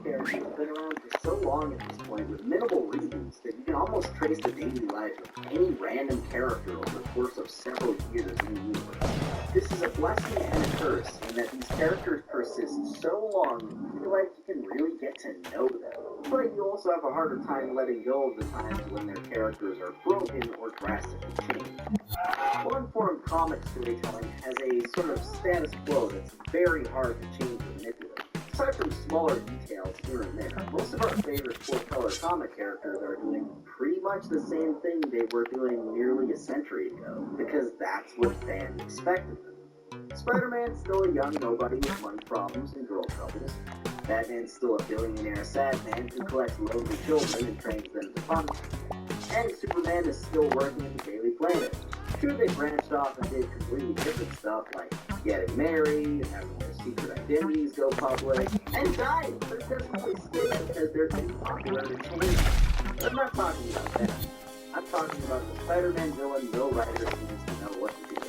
characters have been around for so long at this point with minimal reboots that you can almost trace the daily life of any random character over the course of several years in the universe. This is a blessing and a curse in that these characters persist so long you feel like you can really get to know them. But you also have a harder time letting go of the times when their characters are broken or drastically changed. Long-form comic storytelling has a sort of status quo that's very hard to change or manipulate. Aside from smaller details here and there, most of our favorite full-color comic characters are doing pretty much the same thing they were doing nearly a century ago, because that's what fans expected them. Spider-Man's still a young nobody with money problems and girl troubles. Batman's still a billionaire sad man who collects lonely children and trains them to fun. And Superman is still working at the Daily Planet. Sure, they branched off and did completely different stuff like getting married, having their secret identities go public, and dying, but it doesn't really stick because they're too popular to change. But I'm not talking about that. I'm talking about the Spider-Man villain no writer seems to know what to do.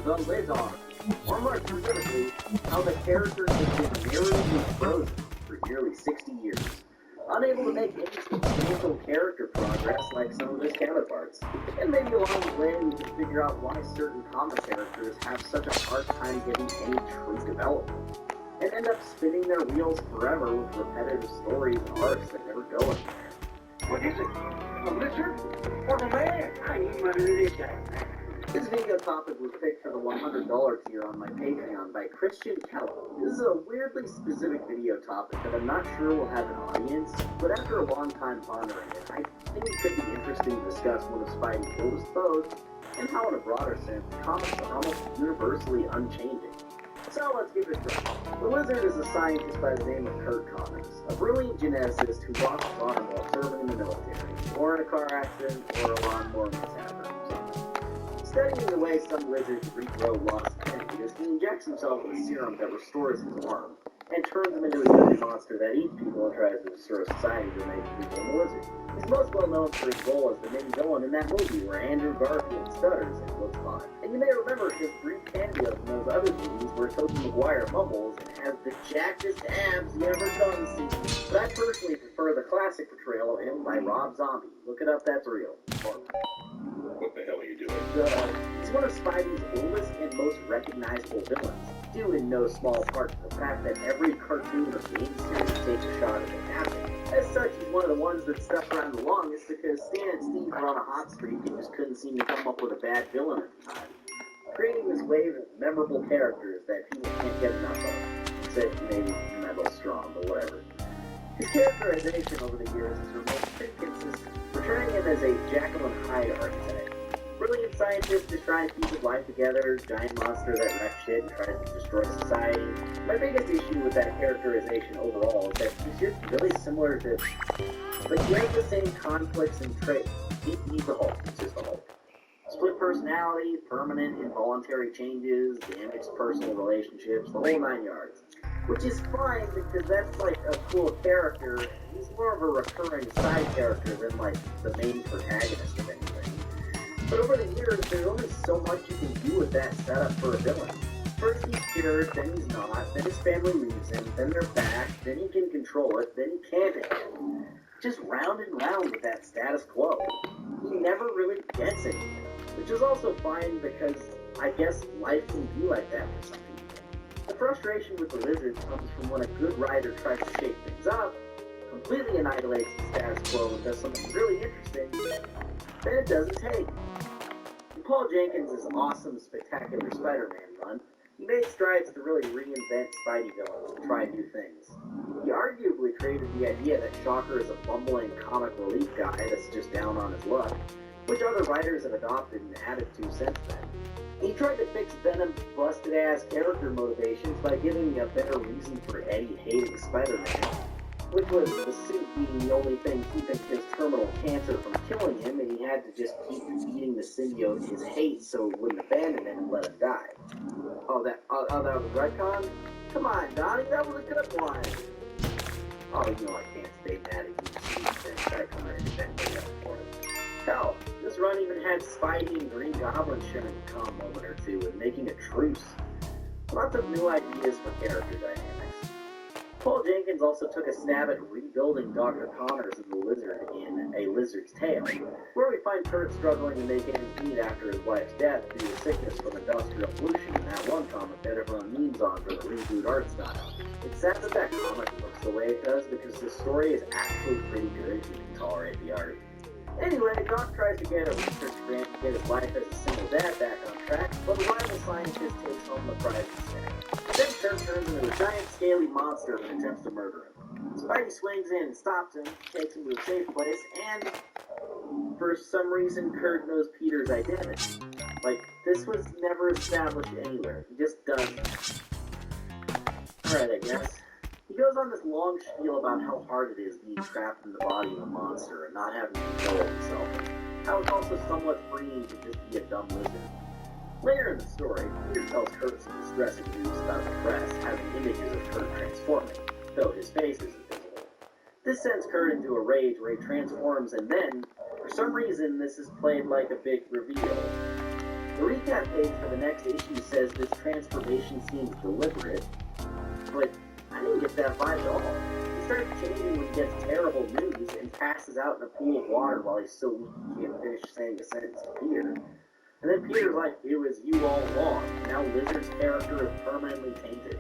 The Liz Arm, or more specifically, how the character has been narrowly frozen for nearly 60 years. Unable to make any substantial character progress like some of his counterparts. And maybe along the way we can figure out why certain comic characters have such a hard time getting any true development, and end up spinning their wheels forever with repetitive stories and arcs that never go anywhere. What is it? A lizard? Or a man? I need one of these guys. This video topic was picked for the $100 tier on my Patreon by Christian Keller. This is a weirdly specific video topic that I'm not sure will have an audience, but after a long time pondering it, I think it could be interesting to discuss one of Spidey's oldest foes, and how in a broader sense, comics are almost universally unchanging. So let's give it a try. The Lizard is a scientist by the name of Kurt Connors, a brilliant geneticist who lost his arm while serving in the military, or in a car accident, or a lawnmower mishap or something. Studying the way some lizards regrow lost tendons, he injects himself with a serum that restores his arm, and turns him into a human monster that eats people and tries to restore society to make people a lizard. He's most well known for his role as the main villain in that movie where Andrew Garfield stutters and looks fine. And you may remember his brief cameos in those other movies where Tobey Maguire mumbles and has the jackedest abs you ever done see. But I personally prefer the classic portrayal of him by Rob Zombie. Look it up, that's real. What the hell are you doing? He's one of Spidey's oldest and most recognizable villains, due in no small part to the fact that every cartoon or game series takes a shot at him happening. As such, he's one of the ones that stuck around the longest because Stan and Steve were on a hot streak and just couldn't seem to come up with a bad villain at the time, creating this wave of memorable characters that people can't get enough of, except maybe Metal Strong, but whatever. His characterization over the years has remained pretty consistent, portraying him as a Jekyll and Hyde archetype. Brilliant scientist just trying to keep his life together, giant monster that wrecks shit and tries to destroy society. My biggest issue with that characterization overall is that he's just really similar to, like, he has the same conflicts and traits. He's the Hulk, he's just the Hulk. Split personality, permanent involuntary changes, damaged personal relationships, the whole 9 yards. Which is fine because that's like a cool character. He's more of a recurring side character than like the main protagonist of anything. But over the years, there's only so much you can do with that setup for a villain. First he's cured, then he's not, then his family leaves him, then they're back, then he can control it, then he can't again. Just round and round with that status quo. He never really gets anything, which is also fine because I guess life can be like that for some people. The frustration with the Lizard comes from when a good writer tries to shake things up, completely annihilates the status quo and does something really interesting, then it doesn't take. In Paul Jenkins' awesome, spectacular Spider-Man run, he made strides to really reinvent Spidey villains and try new things. He arguably created the idea that Shocker is a bumbling comic relief guy that's just down on his luck, which other writers have adopted and added to since then. He tried to fix Venom's busted-ass character motivations by giving me a better reason for Eddie hating Spider-Man, which was the suit being the only thing keeping his terminal cancer from killing him, and he had to just keep feeding the symbiote his hate so it wouldn't abandon him and let him die. That was retcon? Come on, Donnie, that was a good one! Oh, you know I can't stay mad at you, since I come in and defend me up for it. Hell, this run even had Spidey and Green Goblin sharing a calm moment or two and making a truce. Lots of new ideas for character dynamics. Paul Jenkins also took a stab at rebuilding Dr. Connors and the Lizard in A Lizard's Tale, where we find Kurt struggling to make ends meet after his wife's death due to sickness from industrial pollution in that one comic that everyone memes on for the reboot art style. It's sad that that comic looks the way it does because the story is actually pretty good if you can tolerate the art. Anyway, Doc tries to get a research grant to get his wife as a single dad back on track, but the rival scientist takes home the prize instead. Then Kurt turns into a giant scaly monster and attempts to murder him. Spidey swings in, stops him, takes him to a safe place, and for some reason Kurt knows Peter's identity. Like, this was never established anywhere. He just does. Alright, I guess. He goes on this long spiel about how hard it is being trapped in the body of a monster and not having control of himself, and how it's also somewhat freeing to just be a dumb lizard. Later in the story, Peter tells Kurt some distressing news about the press having images of Kurt transforming, though his face isn't visible. This sends Kurt into a rage where he transforms, and then, for some reason, this is played like a big reveal. The recap page for the next issue says this transformation seems deliberate, but I didn't get that vibe at all. He starts changing when he gets terrible news and passes out in a pool of water while he's so weak he can't finish saying a sentence to Peter. And then Peter's like, it was you all along. Now Lizard's character is permanently tainted.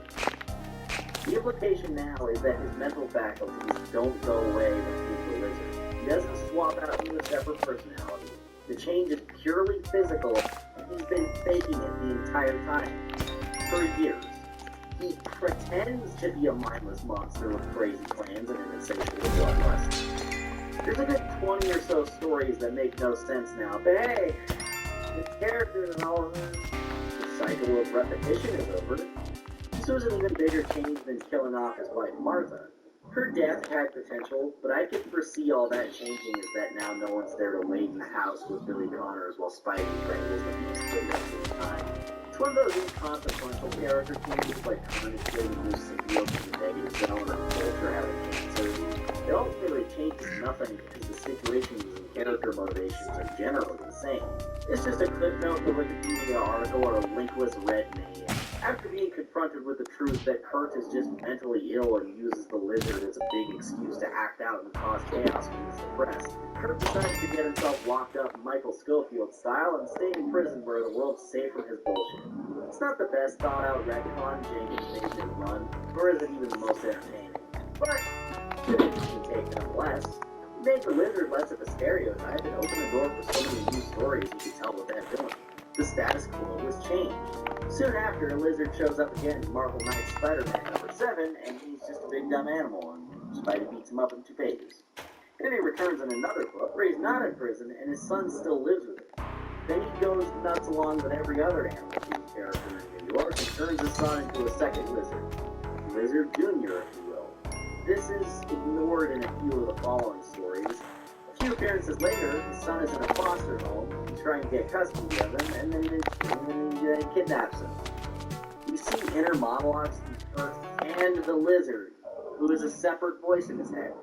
The implication now is that his mental faculties don't go away when he's the Lizard. He doesn't swap out into a separate personality. The change is purely physical, and he's been faking it the entire time. For years. He pretends to be a mindless monster with crazy plans and an insatiable bloodlust. There's a good 20 or so stories that make no sense now, but hey, his character and all of them, the cycle of repetition is over. This was an even bigger change than killing off his wife Martha. Her death had potential, but I could foresee all that changing is that now no one's there to wait in the house with Billy Connors while Spidey wrangles the beast for the rest of the time. It's one of those inconsequential character changes like Carnage getting a new symbiote from the negative zone or Vulture having cancer. It ultimately changes nothing because the situations and character motivations are generally the same. It's just a clip note of a Wikipedia article or a linkless red maniac. After being confronted with the truth that Kurt is just mentally ill and uses the Lizard as a big excuse to act out and cause chaos when he's depressed, Kurt decides to get himself locked up Michael Scofield style and stay in prison where the world's safe from his bullshit. It's not the best thought out retcon Jenkins made him run, nor is it even the most entertaining. But it's an interesting take nonetheless. It made the Lizard less of a stereotype and opened the door for so many new stories you could tell with that villain. The status quo was changed. Soon after, Lizard shows up again in Marvel Knights Spider-Man #7, and he's just a big dumb animal, and Spidey beats him up in 2 pages. Then he returns in another book where he's not in prison and his son still lives with him. Then he goes nuts along with every other Animal Kingdom character in New York and turns his son into a second Lizard. Lizard Jr., if you will. This is ignored in a few of the following stories. A few appearances later, his son is in a foster home, he's trying to get custody of him, and then he kidnaps him. We see inner monologues from Earth and the Lizard, who is a separate voice in his head,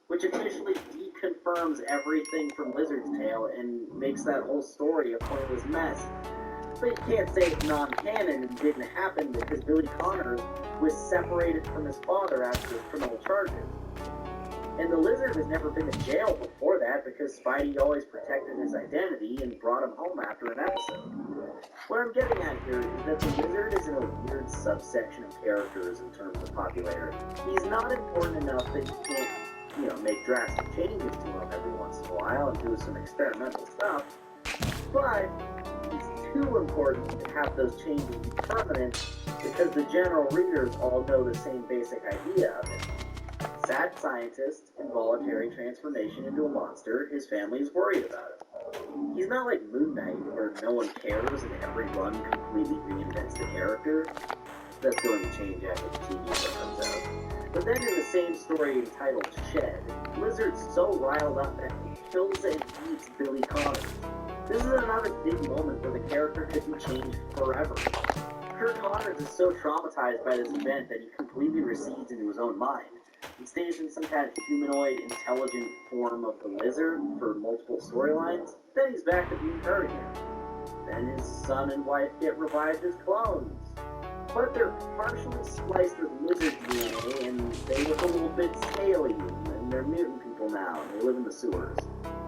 which officially deconfirms everything from Lizard's Tale and makes that whole story a pointless mess. But you can't say it's non-canon and didn't happen because Billy Connors was separated from his father after his criminal charges. And the Lizard has never been to jail before that because Spidey always protected his identity and brought him home after an episode. What I'm getting at here is that the Lizard is in a weird subsection of characters in terms of popularity. He's not important enough that you can't, make drastic changes to him every once in a while and do some experimental stuff, but he's too important to have those changes be permanent because the general readers all know the same basic idea of it. Sad scientist, involuntary transformation into a monster, his family is worried about him. He's not like Moon Knight, where no one cares and every run completely reinvents the character. That's going to change after the TV show comes out. But then in the same story entitled Shed, Lizard's so riled up that he kills and eats Billy Connors. This is another big moment where the character could be changed forever. Kurt Connors is so traumatized by this event that he completely recedes into his own mind. He stays in some kind of humanoid, intelligent form of the Lizard for multiple storylines. Then he's back to being Kurt again. Then his son and wife get revived as clones. but they're partially spliced with lizard DNA, and they look a little bit scaly, and they're mutant people now, and they live in the sewers.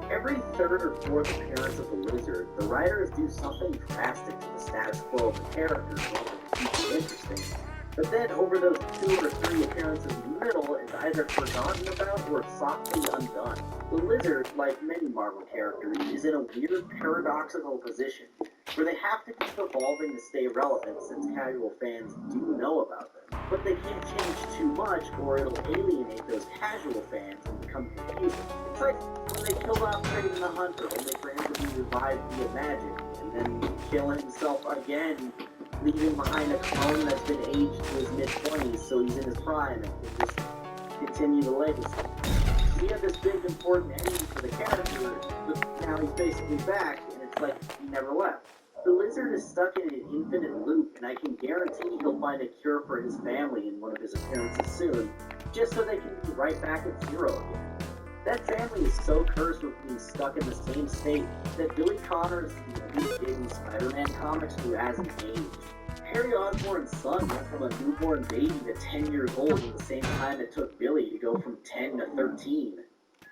Every third or fourth appearance of the lizard, the writers do something drastic to the status quo of the characters in order to keep it interesting. But then, over those 2 or 3 appearances in the middle, it's either forgotten about or softly undone. The lizard, like many Marvel characters, is in a weird paradoxical position, where they have to keep evolving to stay relevant since casual fans do know about them. But they can't change too much or it'll alienate those casual fans and become confusing. It's like when they killed off Kraven the Hunter, only for him to be revived via magic, and then kill himself again, leaving behind a clone that's been aged to his mid-20s so he's in his prime and can just continue the legacy. He had this big important ending for the character, but now he's basically back, and it's like he never left. The lizard is stuck in an infinite loop, and I can guarantee he'll find a cure for his family in one of his appearances soon, just so they can be right back at zero again. That family is so cursed with being stuck in the same state that Billy Connors is the only kid in Spider-Man comics who hasn't aged. Harry Osborn's son went from a newborn baby to 10 years old in the same time it took Billy to go from 10 to 13.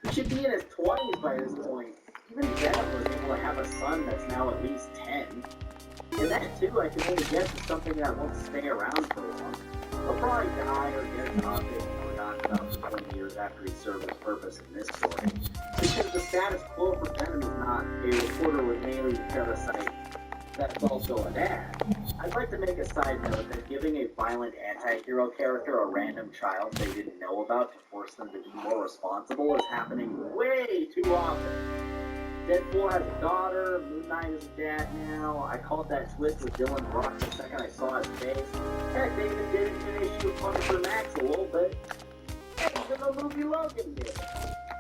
He should be in his 20s by this point. Even Venom was able to have a son that's now at least 10. And that too, I can only guess, is something that won't stay around for long. He'll probably die or get adopted and forgotten about for 20 years after he served his purpose in this story. Because the status quo for Venom is not a reporter with an alien parasite that's also a dad. I'd like to make a side note that giving a violent anti-hero character a random child they didn't know about to force them to be more responsible is happening way too often. Deadpool has a daughter, Moon Knight is a dad now. I called that twist with Dylan Brock the second I saw his face. Heck, they even did it in an issue of Punisher Max a little bit. Heck, even the movie Logan did.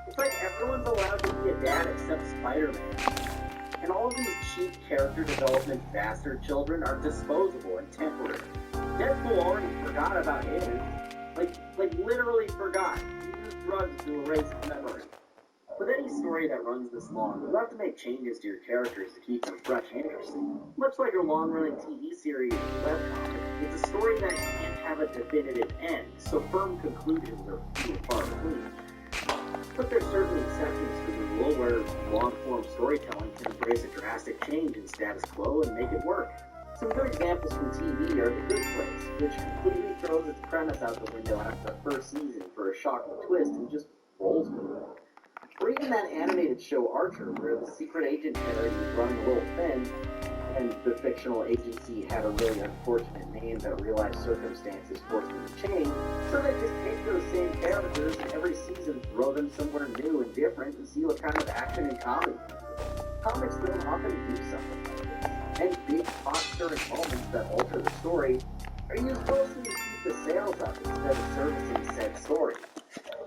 It's like everyone's allowed to be a dad except Spider-Man. And all of these cheap character development bastard children are disposable and temporary. Deadpool already forgot about his. Like literally forgot. He used drugs to erase his memory. With any story that runs this long, you'll have to make changes to your characters to keep them fresh and interesting. Much like a long-running TV series or webcomic, it's a story that can't have a definitive end, so firm conclusions are few and far between. But there's certainly exceptions to the rule where long-form storytelling can embrace a drastic change in status quo and make it work. Some good examples from TV are The Good Place, which completely throws its premise out the window after the first season for a shocking twist and just rolls with it. Or even that animated show Archer, where the secret agent parody was running a little thin, and the fictional agency had a really unfortunate name that real-life circumstances forced them to change, so they just take those same characters and every season throw them somewhere new and different and see what kind of action and comedy. Comics don't often do something like this, and big plot-stirring moments that alter the story are used mostly to keep the sales up instead of servicing said story.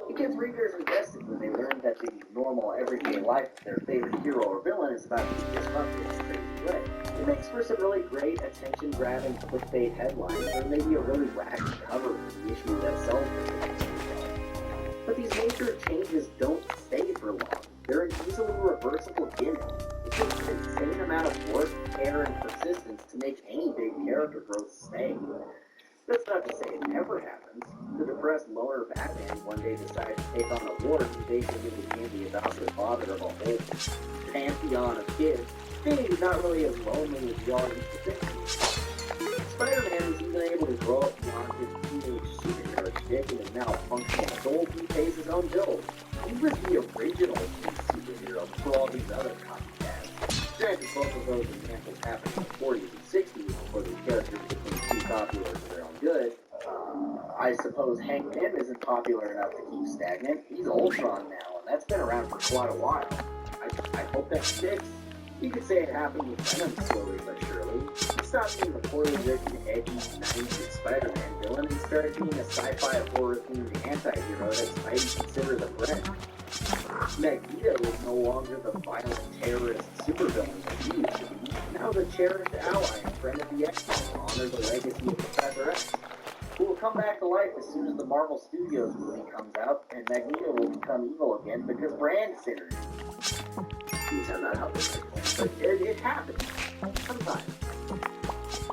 It gets readers invested when they learn that the normal, everyday life of their favorite hero or villain is about to be disrupted in a crazy way. It makes for some really great, attention-grabbing clickbait headlines, or maybe a really wacky cover for the issue that sells the But these major changes don't stay for long. They're an easily reversible gimmick. It takes an insane amount of work, care, and persistence to make any big character growth stay. That's not to say it never happens. The depressed loner Batman one day decides to take on a ward and basically became the adoptive father of a whole pantheon of kids. Maybe he's not really as lonely as the audience would think. Spider-Man is even able to grow up beyond his teenage superhero shtick and is now a functional adult who pays his own bills. He was the original superhero before all these other copycats. Granted, both of those examples happened in the 40s and 60s before the characters became too popular for their own good. I suppose Hank Pym isn't popular enough to keep stagnant. He's Ultron now, and that's been around for quite a while. I hope that sticks. You could say it happened with Venom slowly but surely. He stopped being the poorly written, edgy, 90s Spider-Man villain and started being a sci-fi horror-themed anti-hero that Spidey considered a friend. Magneto is no longer the violent terrorist supervillain that he used to be. Now the cherished ally and friend of the X-Men to honor the legacy of Professor X, who will come back to life as soon as the Marvel Studios movie comes out, and Magneto will become evil again because brand synergy. These are not how this works, but it happens sometimes.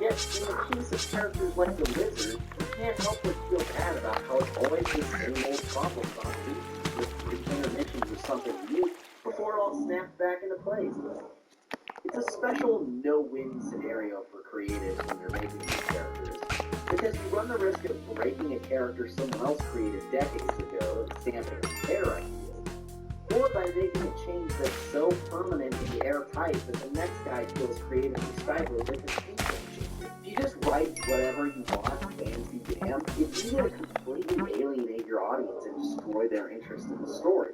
Yet, in the case of characters like the Lizard, you can't help but feel bad about how it's always the same old problems on TV, with brief intermissions of something new before it all snaps back into place. It's a special no-win scenario for creatives when you're making these characters, because you run the risk of breaking a character someone else created decades ago and stamping their ideas, or by making a change that's so permanent and airtight that the next guy feels creatively stifled that the change. If you just write whatever you want, fancy damn, it's easy to completely alienate your audience and destroy their interest in the story.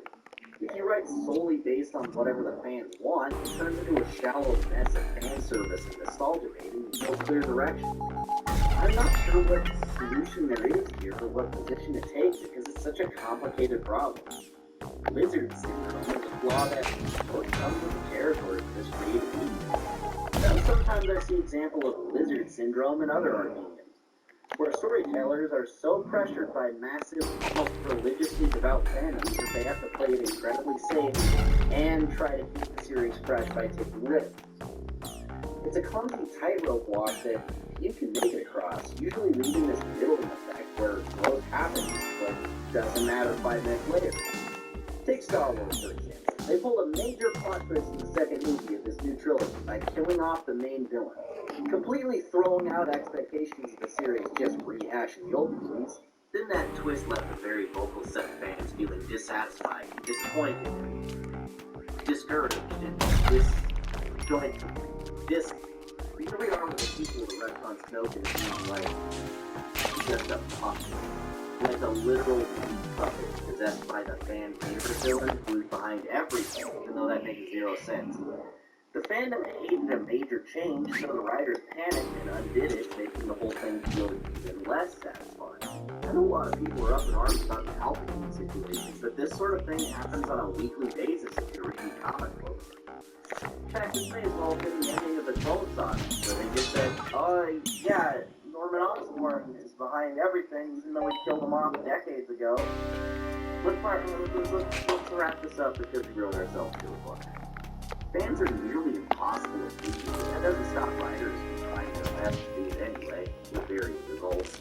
If you write solely based on whatever the fans want, it turns into a shallow mess of fan service and nostalgia baiting with no clear direction. I'm not sure what solution there is here or what position to take because it's such a complicated problem. Lizard syndrome is a flaw that comes with the territory of this creative medium. Now, sometimes I see example of lizard syndrome in other art mediums, where storytellers are so pressured by massive, almost religiously devout fandoms that they have to play it incredibly safe and try to keep the series fresh by taking risks. It's a clumsy tightrope walk that you can make it across, usually leaving this middling effect where growth happens, but doesn't matter 5 minutes later. Take Star Wars, for example. They pulled a major plot twist in the second movie of this new trilogy by killing off the main villain, completely throwing out expectations of the series just rehashing the old movies. Then that twist left a very vocal set of fans feeling dissatisfied, disappointed, discouraged, and disjointed. Here we are with the sequel to Retcon Snoke and being like just a puppet. Like a literal meat puppet possessed by the fan favorite villain who's behind everything, even though that makes 0 sense. The fandom hated a major change, so the writers panicked and undid it, making the whole thing feel even less satisfying. I know a lot of people are up in arms about the Palpatine situations, but this sort of thing happens on a weekly basis if you're reading comic books. In fact, this may as well have been the ending of the Clone Saga, where they just said, yeah, Norman Osborn is behind everything, even though we killed him off decades ago. Let's wrap this up because we wrote ourselves to a book. Fans are nearly impossible to please, but that doesn't stop writers from trying their best to do it anyway, with varying results.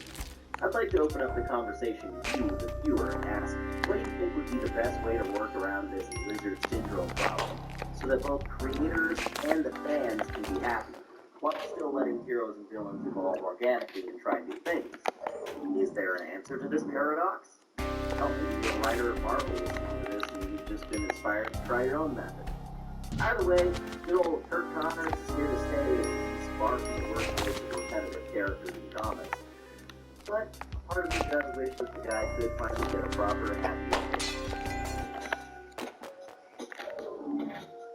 I'd like to open up the conversation with you, the viewer, and ask, what do you think would be the best way to work around this lizard syndrome problem, so that both creators and the fans can be happy, while still letting heroes and villains evolve organically and try new things? Is there an answer to this paradox? Well, maybe you're a writer at Marvel listening to this and you've just been inspired to try your own method. Either way, good old Kurt Connors is here to stay and he's far from the workplace of repetitive characters in comics. But part of me does wish that the guy could finally get a proper happy